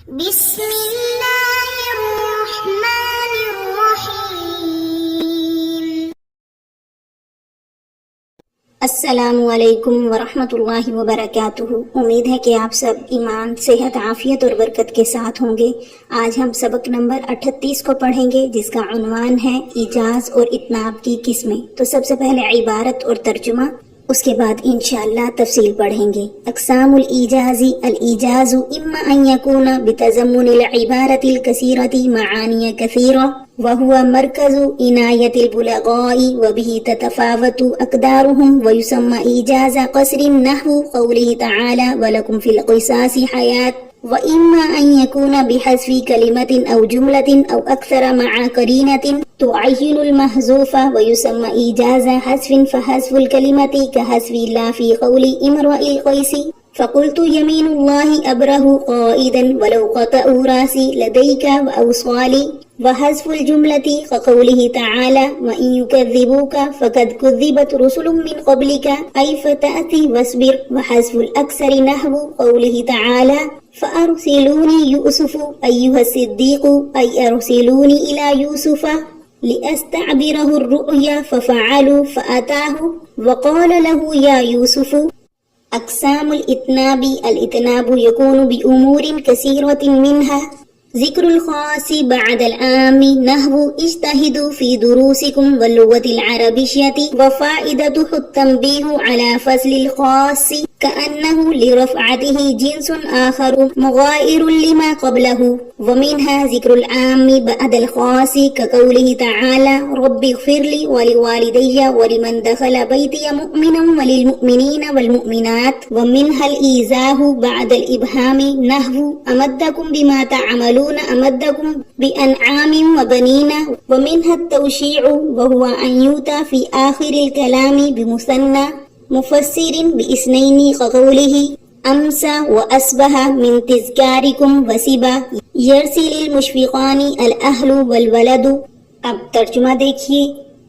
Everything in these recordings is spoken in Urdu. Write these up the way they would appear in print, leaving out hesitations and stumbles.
بسم اللہ الرحمن الرحیم۔ السلام علیکم ورحمۃ اللہ وبرکاتہ۔ امید ہے کہ آپ سب ایمان، صحت، عافیت اور برکت کے ساتھ ہوں گے۔ آج ہم سبق نمبر 38 کو پڑھیں گے، جس کا عنوان ہے ایجاز اور اتناب کی قسمیں۔ تو سب سے پہلے عبارت اور ترجمہ، اس کے بعد انشاءاللہ تفصیل پڑھیں گے۔ اقسام الایجاز: الایجاز اما ان يكون بتضمن العبارة الكثيرة معاني كثيرة وهو مركز عناية البلغاء وبه تتفاوت أقدارهم، ويسمى إيجاز قصر نحو قوله تعالى ولكم في القصاص حياة، وإما أن يكون بحذف كلمة أو جملة أو أكثر مع قرينة تعين المحذوف، ويسمى إيجاز حذف، فحذف الكلمة كحذف لا في قول امرئ القيس فقلت يمين الله أبره قائدا ولو قطعوا راسي لديك وأوصالي، وحذف الجملة كقوله تعالى وإن يكذبوك فقد كذبت رسل من قبلك أي فتأتي واصبر، وحذف الأكثر نحو قوله تعالى فأرسلوني يوسف أيها الصديق أي أرسلوني إلى يوسف لأستعبره الرؤيا ففعلوا فأتاه وقال له يا يوسف۔ اقسام الاتناب: الاتناب يكون بأمور كثيرة منها ذکر الخاص بعد العام نحو اجتهدوا في دروسكم واللغة العربية، وفائدته التنبيه على فصل الخاص كأنه لرفعته جنس آخر مغاير لما قبله، ومنها ذكر العام بعد الخاص كقوله تعالى رب اغفر لي ولوالدي ولمن دخل بيتي مؤمنا وللمؤمنين والمؤمنات، ومنها الإيذاء بعد الإبهام نحو أمدكم بما تعملون أمدكم بأنعام وبنين، ومنها التوشيع وهو أن يؤتى في آخر الكلام بمثنى مفسر باثنين كقوله أمسى وأصبح من تذكاركم وسبا يرسل المشفقان الأهل والولد۔ اب ترجمہ دیکھیے۔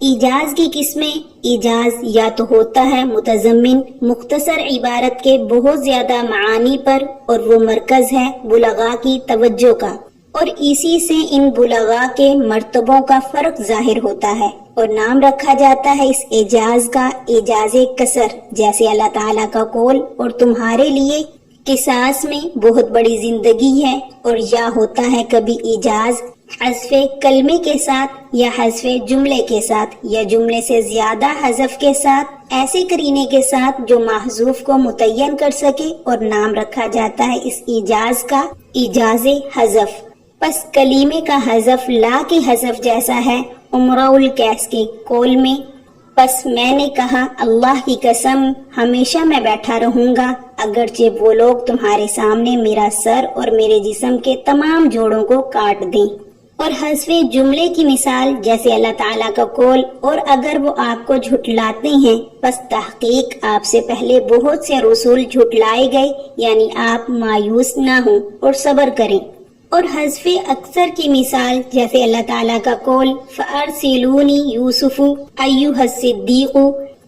ایجاز کی قسمیں: ایجاز یا تو ہوتا ہے متضمن، مختصر عبارت کے بہت زیادہ معانی پر، اور وہ مرکز ہے بلغاء کی توجہ کا، اور اسی سے ان بلغاء کے مرتبوں کا فرق ظاہر ہوتا ہے، اور نام رکھا جاتا ہے اس اعجاز کا اعجاز قصر، جیسے اللہ تعالیٰ کا قول اور تمہارے لیے قصاص میں بہت بڑی زندگی ہے، اور یا ہوتا ہے کبھی ایجاز حذف کلمے کے ساتھ یا حذف جملے کے ساتھ یا جملے سے زیادہ حذف کے ساتھ، ایسے قرینے کے ساتھ جو محذوف کو متعین کر سکے، اور نام رکھا جاتا ہے اس ایجاز کا ایجاز حذف۔ پس کلیمے کا حذف لا کے حذف جیسا ہے امرؤ القیس کے قول میں، پس میں نے کہا اللہ کی قسم ہمیشہ میں بیٹھا رہوں گا اگرچہ وہ لوگ تمہارے سامنے میرا سر اور میرے جسم کے تمام جوڑوں کو کاٹ دیں۔ اور حذف جملے کی مثال جیسے اللہ تعالیٰ کا قول اور اگر وہ آپ کو جھٹلاتے ہیں پس تحقیق آپ سے پہلے بہت سے رسول جھٹلائے گئے، یعنی آپ مایوس نہ ہوں اور صبر کریں۔ اور حذف اکثر کی مثال جیسے اللہ تعالیٰ کا قول فَأَرْسِلُونِي يُوسُفُ أَيُّهَا الصِّدِّيقُ،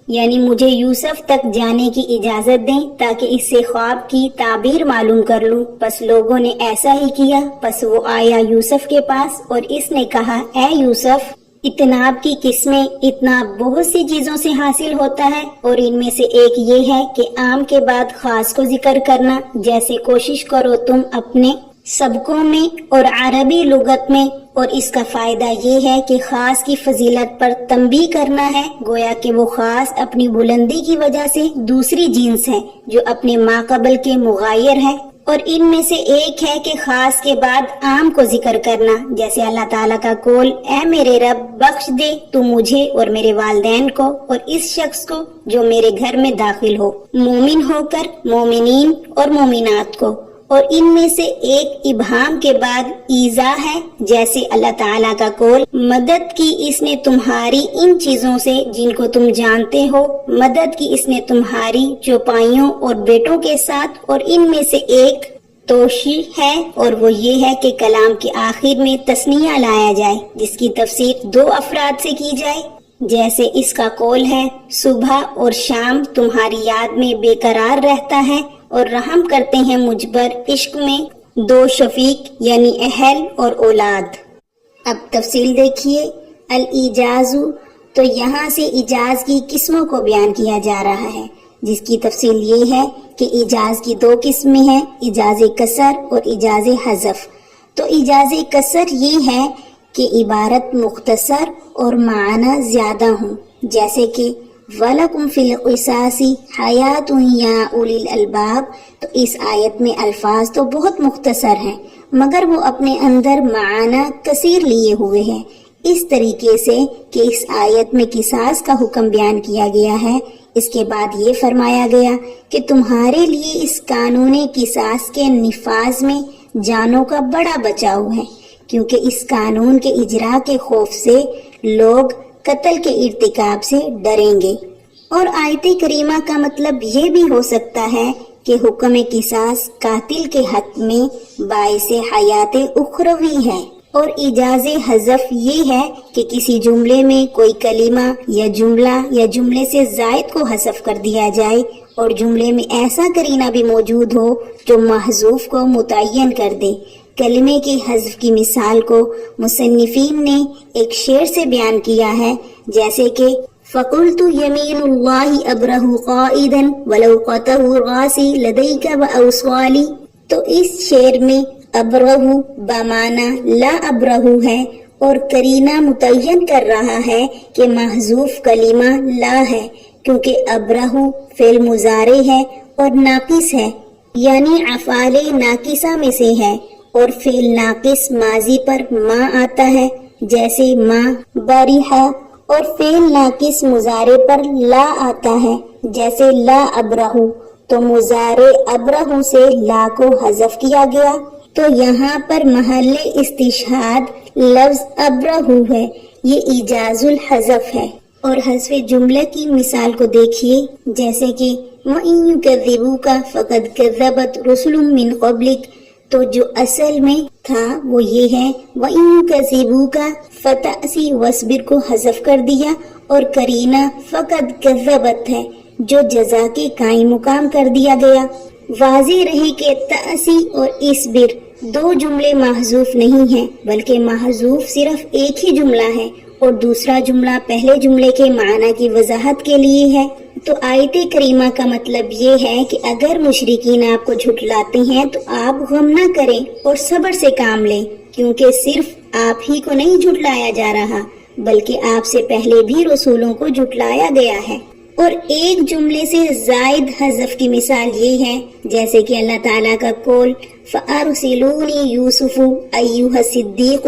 یعنی مجھے یوسف تک جانے کی اجازت دیں تاکہ اس سے خواب کی تعبیر معلوم کر لوں۔ پس لوگوں نے ایسا ہی کیا، پس وہ آیا یوسف کے پاس اور اس نے کہا اے یوسف۔ اتناب کی قسمیں: اتناب بہت سی چیزوں سے حاصل ہوتا ہے، اور ان میں سے ایک یہ ہے کہ عام کے بعد خاص کو ذکر کرنا، جیسے کوشش کرو تم اپنے سبقوں میں اور عربی لغت میں، اور اس کا فائدہ یہ ہے کہ خاص کی فضیلت پر تنبیہ کرنا ہے، گویا کہ وہ خاص اپنی بلندی کی وجہ سے دوسری جنس ہے جو اپنے ماقبل کے مغایر ہے، اور ان میں سے ایک ہے کہ خاص کے بعد عام کو ذکر کرنا، جیسے اللہ تعالیٰ کا قول اے میرے رب بخش دے تو مجھے اور میرے والدین کو اور اس شخص کو جو میرے گھر میں داخل ہو، مومن ہو کر مومنین اور مومنات کو۔ اور ان میں سے ایک ابہام کے بعد ایذا ہے، جیسے اللہ تعالیٰ کا قول مدد کی اس نے تمہاری ان چیزوں سے جن کو تم جانتے ہو، مدد کی اس نے تمہاری چوپائیوں اور بیٹوں کے ساتھ۔ اور ان میں سے ایک توشیع ہے، اور وہ یہ ہے کہ کلام کے آخر میں تثنیہ لایا جائے جس کی تفسیر دو افراد سے کی جائے، جیسے اس کا قول ہے صبح اور شام تمہاری یاد میں بے قرار رہتا ہے اور رحم کرتے ہیں مجھ پر عشق میں، دو شفیق یعنی اہل اور اولاد۔ اب تفصیل دیکھیے، الایجاز، تو یہاں سے ایجاز کی قسموں کو بیان کیا جا رہا ہے، جس کی تفصیل یہ ہے کہ ایجاز کی دو قسمیں ہیں، ایجاز کسر اور ایجاز حذف۔ تو ایجاز کسر یہ ہے کہ عبارت مختصر اور معنی زیادہ ہوں، جیسے کہ وَلَكُمْ فِي الْقِصَاصِ حَيَاةٌ يَا أُولِي الْأَلْبَابِ، تو اس آیت میں الفاظ تو بہت مختصر ہیں مگر وہ اپنے اندر معنی کثیر لیے ہوئے ہیں، اس طریقے سے کہ اس آیت میں قصاص کا حکم بیان کیا گیا ہے، اس کے بعد یہ فرمایا گیا کہ تمہارے لیے اس قانون قصاص کے نفاذ میں جانوں کا بڑا بچاؤ ہے، کیونکہ اس قانون کے اجرا کے خوف سے لوگ قتل کے ارتکاب سے ڈریں گے۔ اور آیت کریمہ کا مطلب یہ بھی ہو سکتا ہے کہ حکم قصاص قاتل کے حق میں باعث حیات اخروی ہے، اور ایجاز حذف یہ ہے کہ کسی جملے میں کوئی کلمہ یا جملہ یا جملے سے زائد کو حذف کر دیا جائے اور جملے میں ایسا قرینہ بھی موجود ہو جو محذوف کو متعین کر دے۔ کلمے کی حذف کی مثال کو مصنفین نے ایک شعر سے بیان کیا ہے، جیسے کہ فَقُلْتُ يَمِينُ اللَّهِ أَبْرَهُ قَائِدًا وَلَوْ قَتَهُ الرَّاسِي لَدَيْكَ وَأَوْصَالِ، تو اس شعر میں ابرہ بمعنی لا ابرہ ہے اور قرینہ متعین کر رہا ہے کہ محذوف کلمہ لا ہے، کیونکہ ابرہ فعل مضارع ہے اور ناقص ہے، یعنی افعال ناقصہ میں سے ہے، اور فعل ناقص ماضی پر ما آتا ہے جیسے ما بارحہ، اور فعل ناقص مضارع پر لا آتا ہے جیسے لا ابرہ، تو مضارع ابرہ سے لا کو حذف کیا گیا، تو یہاں پر محل استشہاد لفظ ابرہ ہے، یہ ایجاز الحذف ہے۔ اور حذف جملے کی مثال کو دیکھیے، جیسے کہ وَإِن يُكَذِّبُوكَ فَقَدْ كَذَّبَتْ رُسُلٌ مِّن قَبْلِكَ، تو جو اصل میں تھا وہ یہ ہے وَإِن يُكَذِّبُوكَ فَتَأْسِي وَاصْبِرْ کو حذف کر دیا، اور قرینہ فَقَدْ كَذَّبَتْ ہے جو جزا کے قائم مقام کر دیا گیا۔ واضح رہے کہ تأسی اور اصبر دو جملے محذوف نہیں ہیں، بلکہ محذوف صرف ایک ہی جملہ ہے اور دوسرا جملہ پہلے جملے کے معنی کی وضاحت کے لیے ہے۔ تو آیت کریمہ کا مطلب یہ ہے کہ اگر مشرکین آپ کو جھٹلاتے ہیں تو آپ غم نہ کریں اور صبر سے کام لیں، کیونکہ صرف آپ ہی کو نہیں جھٹلایا جا رہا بلکہ آپ سے پہلے بھی رسولوں کو جھٹلایا گیا ہے۔ اور ایک جملے سے زائد حذف کی مثال یہ ہے، جیسے کہ اللہ تعالیٰ کا قول فَأَرْسِلُونِي يُوسُفُ أَيُّهَا الصِّدِّيقُ،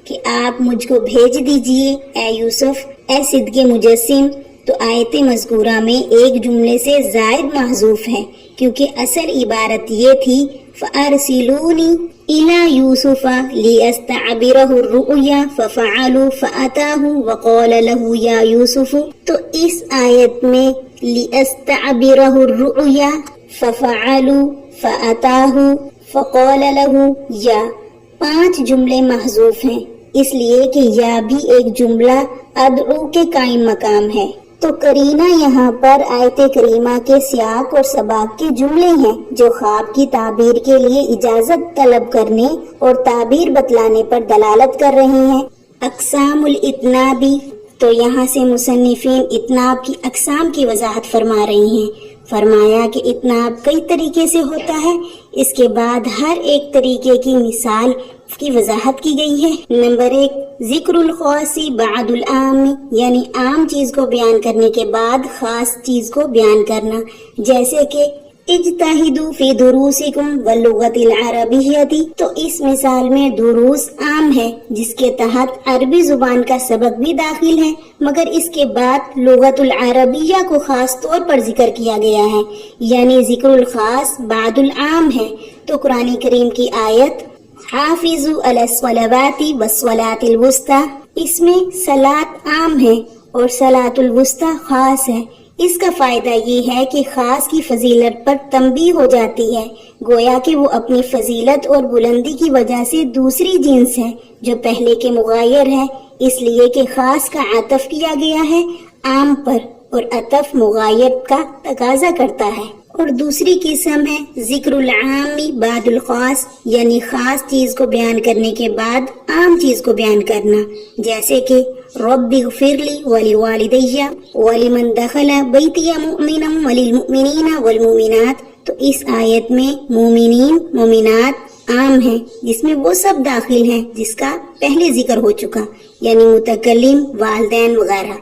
کہ آپ مجھ کو بھیج دیجئے اے یوسف، اے صدق مجسم۔ تو آیت مذکورہ میں ایک جملے سے زائد محذوف ہے، کیونکہ اصل عبارت یہ تھی فَأَرْسِلُونِي إِلَى يُوسُفَ لِيَسْتَعْبِرَهُ الرُّؤْيَا فَفَعَلُوا فَأَتَاهُ وَقَالَ لَهُ يَا يُوسُفُ، تو اس آیت میں لِيَسْتَعْبِرَهُ الرُّؤْيا فَفَعَلُوا فَأَتَاهُ فَقَالَ لَهُ يَا، 5 جملے محذوف ہیں، اس لیے کہ یا بھی ایک جملہ ادعو کے قائم مقام ہے۔ تو قرینہ یہاں پر آیت کریمہ کے سیاق اور سباق کے جملے ہیں جو خواب کی تعبیر کے لیے اجازت طلب کرنے اور تعبیر بتلانے پر دلالت کر رہے ہیں۔ اقسام الاتنابی، تو یہاں سے مصنفین اتناب کی اقسام کی وضاحت فرما رہے ہیں۔ فرمایا کہ اتناب کئی طریقے سے ہوتا ہے، اس کے بعد ہر ایک طریقے کی مثال کی وضاحت کی گئی ہے۔ نمبر 1، ذکر الخاص بعد العام، یعنی عام چیز کو بیان کرنے کے بعد خاص چیز کو بیان کرنا، جیسے کہ اجتہدوا فی دروسکم واللغۃ العربیۃ، تو اس مثال میں دروس عام ہے جس کے تحت عربی زبان کا سبق بھی داخل ہے، مگر اس کے بعد لغت العربیہ کو خاص طور پر ذکر کیا گیا ہے، یعنی ذکر الخاص بعد العام ہے۔ تو قرآن کریم کی آیت حافظوا علی الصلوات والصلاۃ الوسطی، اس میں صلاۃ عام ہے اور صلاۃ الوسطی خاص ہے۔ اس کا فائدہ یہ ہے کہ خاص کی فضیلت پر تنبیہ ہو جاتی ہے، گویا کہ وہ اپنی فضیلت اور بلندی کی وجہ سے دوسری جنس ہے جو پہلے کے مغایر ہے، اس لیے کہ خاص کا عطف کیا گیا ہے عام پر، اور عطف مغایر کا تقاضا کرتا ہے۔ اور دوسری قسم ہے ذکر العامی بعد الخاص، یعنی خاص چیز کو بیان کرنے کے بعد عام چیز کو بیان کرنا، جیسے کہ رب اغفر لی ولوالدی ولمن دخل بیتی مؤمنا وللمؤمنین والمؤمنات۔ تو اس آیت میں مومنین مومنات عام ہیں، جس میں وہ سب داخل ہیں جس کا پہلے ذکر ہو چکا، یعنی متکلم، والدین وغیرہ،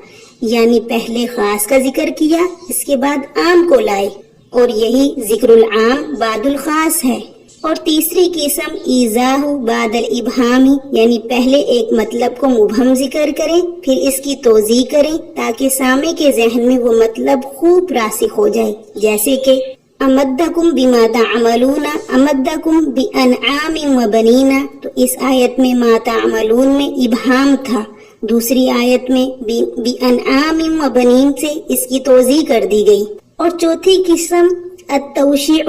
یعنی پہلے خاص کا ذکر کیا، اس کے بعد عام کو لائے، اور یہی ذکر العام بعد الخاص ہے۔ اور تیسری قسم ایضاح بعد الابہامی، یعنی پہلے ایک مطلب کو مبہم ذکر کریں پھر اس کی توضیح کریں تاکہ سامع کے ذہن میں وہ مطلب خوب راسخ ہو جائے، جیسے کہ امدکم بما تعملون امدکم بانعام وبنین۔ تو اس آیت میں ما تعملون میں ابہام تھا، دوسری آیت میں بانعام وبنین سے اس کی توضیح کر دی گئی۔ اور چوتھی قسم التوشیع،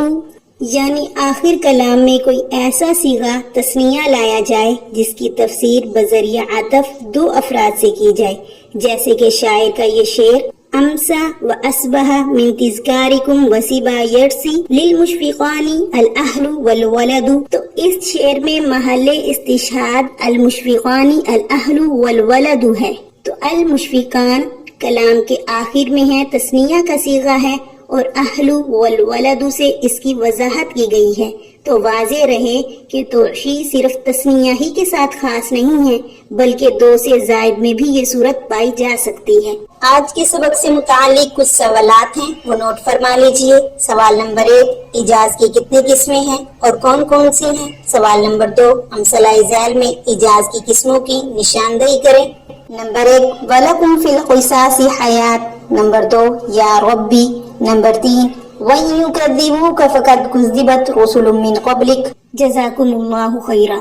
یعنی آخر کلام میں کوئی ایسا صیغہ تثنیہ لایا جائے جس کی تفسیر بذریعہ عطف دو افراد سے کی جائے، جیسے کہ شاعر کا یہ شعر امسا و اصبح من تذکارکم وسبا یرسی للمشفقان الاہل والولد۔ تو اس شعر میں محل استشہاد المشفقان الاہل والولد ہے۔ تو المشفقان کلام کے آخر میں ہے، تثنیہ کا صیغہ ہے، اور اہل والولد سے اس کی وضاحت کی گئی ہے۔ تو واضح رہے کہ توشیع صرف تثنیہ ہی کے ساتھ خاص نہیں ہے، بلکہ دو سے زائد میں بھی یہ صورت پائی جا سکتی ہے۔ آج کے سبق سے متعلق کچھ سوالات ہیں، وہ نوٹ فرما لیجئے۔ سوال نمبر 1، ایجاز کی کتنی قسمیں ہیں اور کون کون سی ہیں؟ سوال نمبر 2، امثلہ ذیل میں ایجاز کی قسموں کی نشاندہی کریں۔ نمبر 1، وَلَكُمْ فِي الْقِصَاصِ حَيَاةٌ۔ نمبر 2، یا ربی۔ نمبر 3، وَإِن يُكَذِّبُوكَ فَقَدْ كُذِّبَتْ رُسُلٌ مِّن قَبْلِكَ۔ جزاکم اللہ خیرا۔